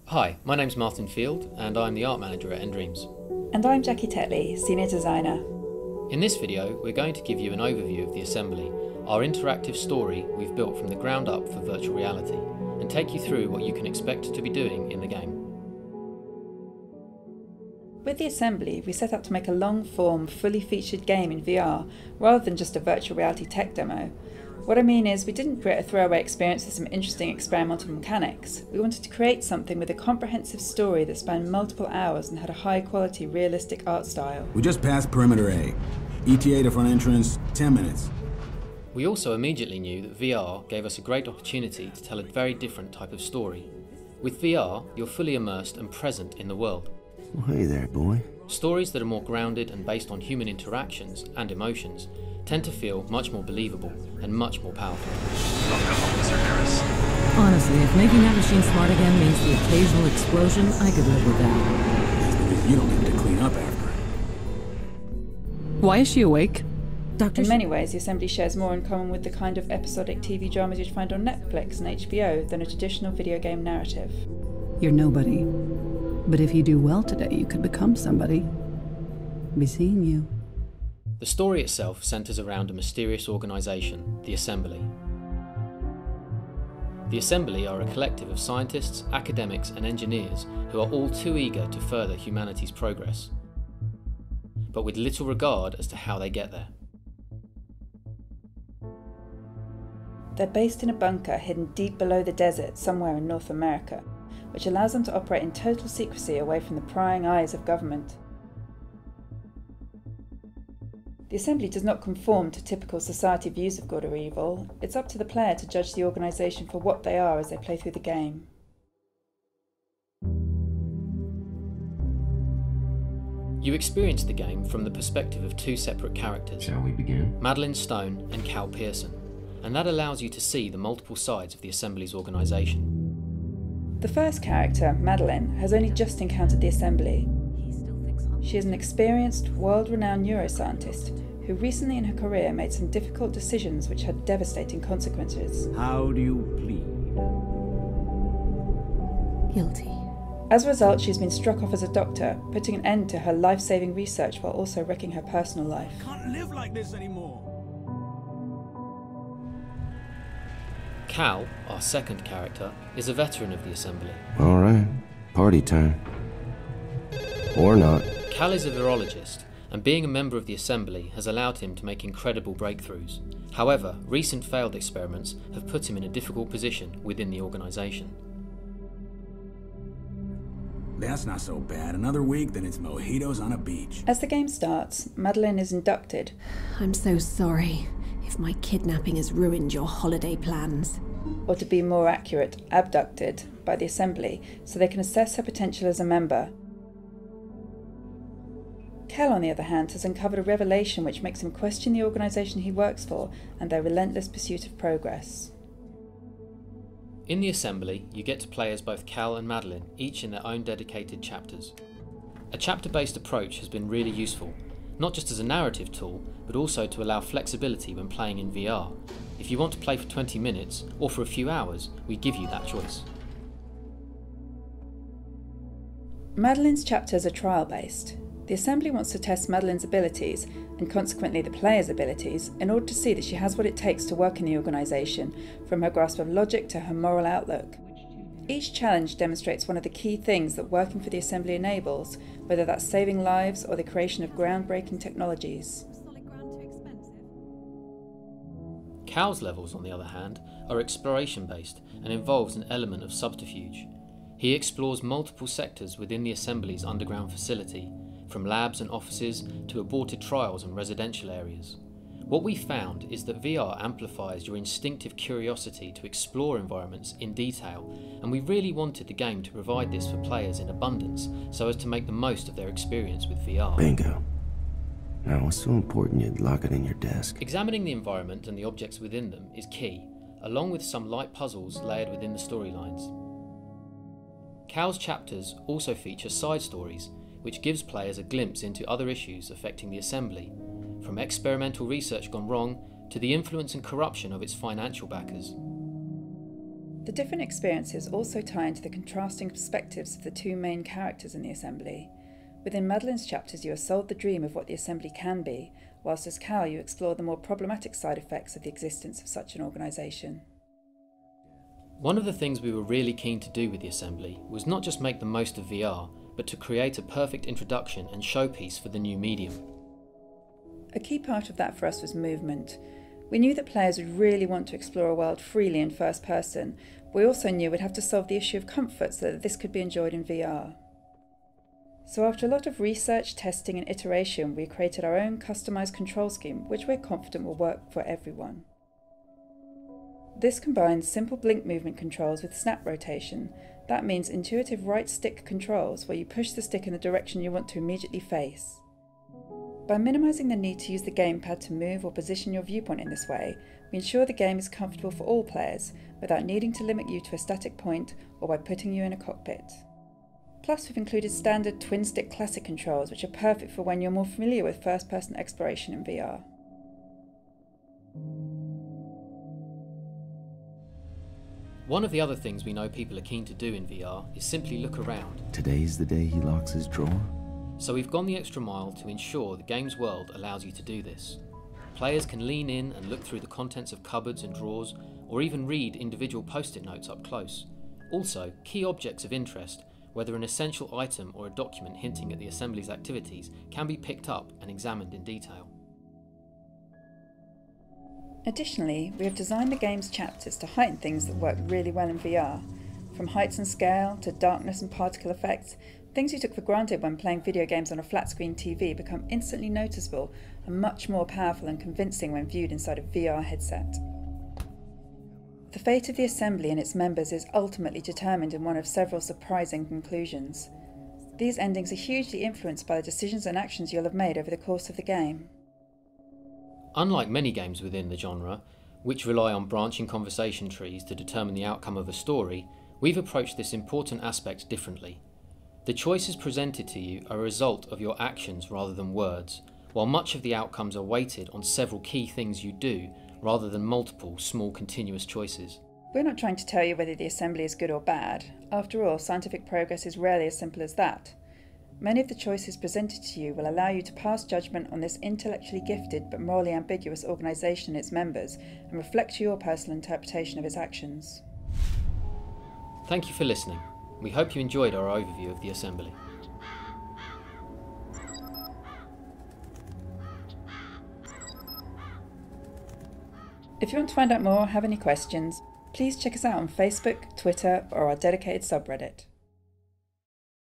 Hi, my name's Martin Field and I'm the art manager at nDreams. And I'm Jackie Tetley, senior designer. In this video, we're going to give you an overview of the assembly, our interactive story we've built from the ground up for virtual reality, and take you through what you can expect to be doing in the game. With the assembly, we set out to make a long-form, fully featured game in VR, rather than just a virtual reality tech demo. What I mean is, we didn't create a throwaway experience with some interesting experimental mechanics. We wanted to create something with a comprehensive story that spanned multiple hours and had a high-quality, realistic art style. We just passed perimeter A. ETA to front entrance, 10 minutes. We also immediately knew that VR gave us a great opportunity to tell a very different type of story. With VR, you're fully immersed and present in the world. Well, hey there, boy. Stories that are more grounded and based on human interactions and emotions tend to feel much more believable and much more powerful. Honestly, if making that machine smart again means the occasional explosion, I could live with that. That's because you don't have to clean up after it. Why is she awake? In many ways, the assembly shares more in common with the kind of episodic TV dramas you'd find on Netflix and HBO than a traditional video game narrative. You're nobody. But if you do well today, you could become somebody. Be seeing you. The story itself centres around a mysterious organisation, the Assembly. The Assembly are a collective of scientists, academics and engineers who are all too eager to further humanity's progress, but with little regard as to how they get there. They're based in a bunker hidden deep below the desert somewhere in North America, which allows them to operate in total secrecy away from the prying eyes of government. The assembly does not conform to typical society views of good or evil. It's up to the player to judge the organisation for what they are as they play through the game. You experience the game from the perspective of two separate characters, Shall we begin? Madeline Stone and Cal Pearson, and that allows you to see the multiple sides of the Assembly's organisation. The first character, Madeline, has only just encountered the assembly. She is an experienced, world-renowned neuroscientist who recently in her career made some difficult decisions which had devastating consequences. How do you plead? Guilty. As a result, she's been struck off as a doctor, putting an end to her life-saving research while also wrecking her personal life. Can't live like this anymore. Cal, our second character, is a veteran of the Assembly. All right, party time. Or not. Cal is a virologist, and being a member of the Assembly has allowed him to make incredible breakthroughs. However, recent failed experiments have put him in a difficult position within the organisation. That's not so bad. Another week, then it's mojitos on a beach. As the game starts, Madeline is inducted, I'm so sorry if my kidnapping has ruined your holiday plans. or to be more accurate, abducted, by the Assembly so they can assess her potential as a member. Cal, on the other hand, has uncovered a revelation which makes him question the organisation he works for and their relentless pursuit of progress. In the Assembly, you get to play as both Cal and Madeline, each in their own dedicated chapters. A chapter-based approach has been really useful, not just as a narrative tool, but also to allow flexibility when playing in VR. If you want to play for 20 minutes, or for a few hours, we give you that choice. Madeline's chapters are trial-based. The Assembly wants to test Madeline's abilities, and consequently the player's abilities, in order to see that she has what it takes to work in the organisation, from her grasp of logic to her moral outlook. Each challenge demonstrates one of the key things that working for the Assembly enables, whether that's saving lives or the creation of groundbreaking technologies. Cal's levels, on the other hand, are exploration-based and involves an element of subterfuge. He explores multiple sectors within the Assembly's underground facility, from labs and offices to aborted trials and residential areas. What we found is that VR amplifies your instinctive curiosity to explore environments in detail, and we really wanted the game to provide this for players in abundance so as to make the most of their experience with VR. Bingo. Now, what's so important you'd lock it in your desk? Examining the environment and the objects within them is key, along with some light puzzles layered within the storylines. Cal's chapters also feature side stories, which gives players a glimpse into other issues affecting the Assembly, from experimental research gone wrong to the influence and corruption of its financial backers. The different experiences also tie into the contrasting perspectives of the two main characters in the Assembly. Within Madeline's chapters you are sold the dream of what the Assembly can be, whilst as Cal you explore the more problematic side effects of the existence of such an organisation. One of the things we were really keen to do with the Assembly was not just make the most of VR, but to create a perfect introduction and showpiece for the new medium. A key part of that for us was movement. We knew that players would really want to explore a world freely in first person, but we also knew we'd have to solve the issue of comfort so that this could be enjoyed in VR. So after a lot of research, testing and iteration, we created our own customised control scheme which we're confident will work for everyone. This combines simple blink movement controls with snap rotation. That means intuitive right stick controls where you push the stick in the direction you want to immediately face. By minimising the need to use the gamepad to move or position your viewpoint in this way, we ensure the game is comfortable for all players without needing to limit you to a static point or by putting you in a cockpit. Plus we've included standard twin-stick classic controls which are perfect for when you're more familiar with first-person exploration in VR. One of the other things we know people are keen to do in VR is simply look around. Today's the day he locks his drawer? So we've gone the extra mile to ensure the game's world allows you to do this. Players can lean in and look through the contents of cupboards and drawers, or even read individual post-it notes up close. Also, key objects of interest, whether an essential item or a document hinting at the Assembly's activities, can be picked up and examined in detail. Additionally, we have designed the game's chapters to heighten things that work really well in VR. From heights and scale to darkness and particle effects, things you took for granted when playing video games on a flat-screen TV become instantly noticeable and much more powerful and convincing when viewed inside a VR headset. The fate of the Assembly and its members is ultimately determined in one of several surprising conclusions. These endings are hugely influenced by the decisions and actions you'll have made over the course of the game. Unlike many games within the genre, which rely on branching conversation trees to determine the outcome of a story, we've approached this important aspect differently. The choices presented to you are a result of your actions rather than words, while much of the outcomes are weighted on several key things you do rather than multiple small continuous choices. We're not trying to tell you whether the Assembly is good or bad. After all, scientific progress is rarely as simple as that. Many of the choices presented to you will allow you to pass judgment on this intellectually gifted but morally ambiguous organisation and its members and reflect your personal interpretation of its actions. Thank you for listening. We hope you enjoyed our overview of the Assembly. If you want to find out more or have any questions, please check us out on Facebook, Twitter or our dedicated subreddit.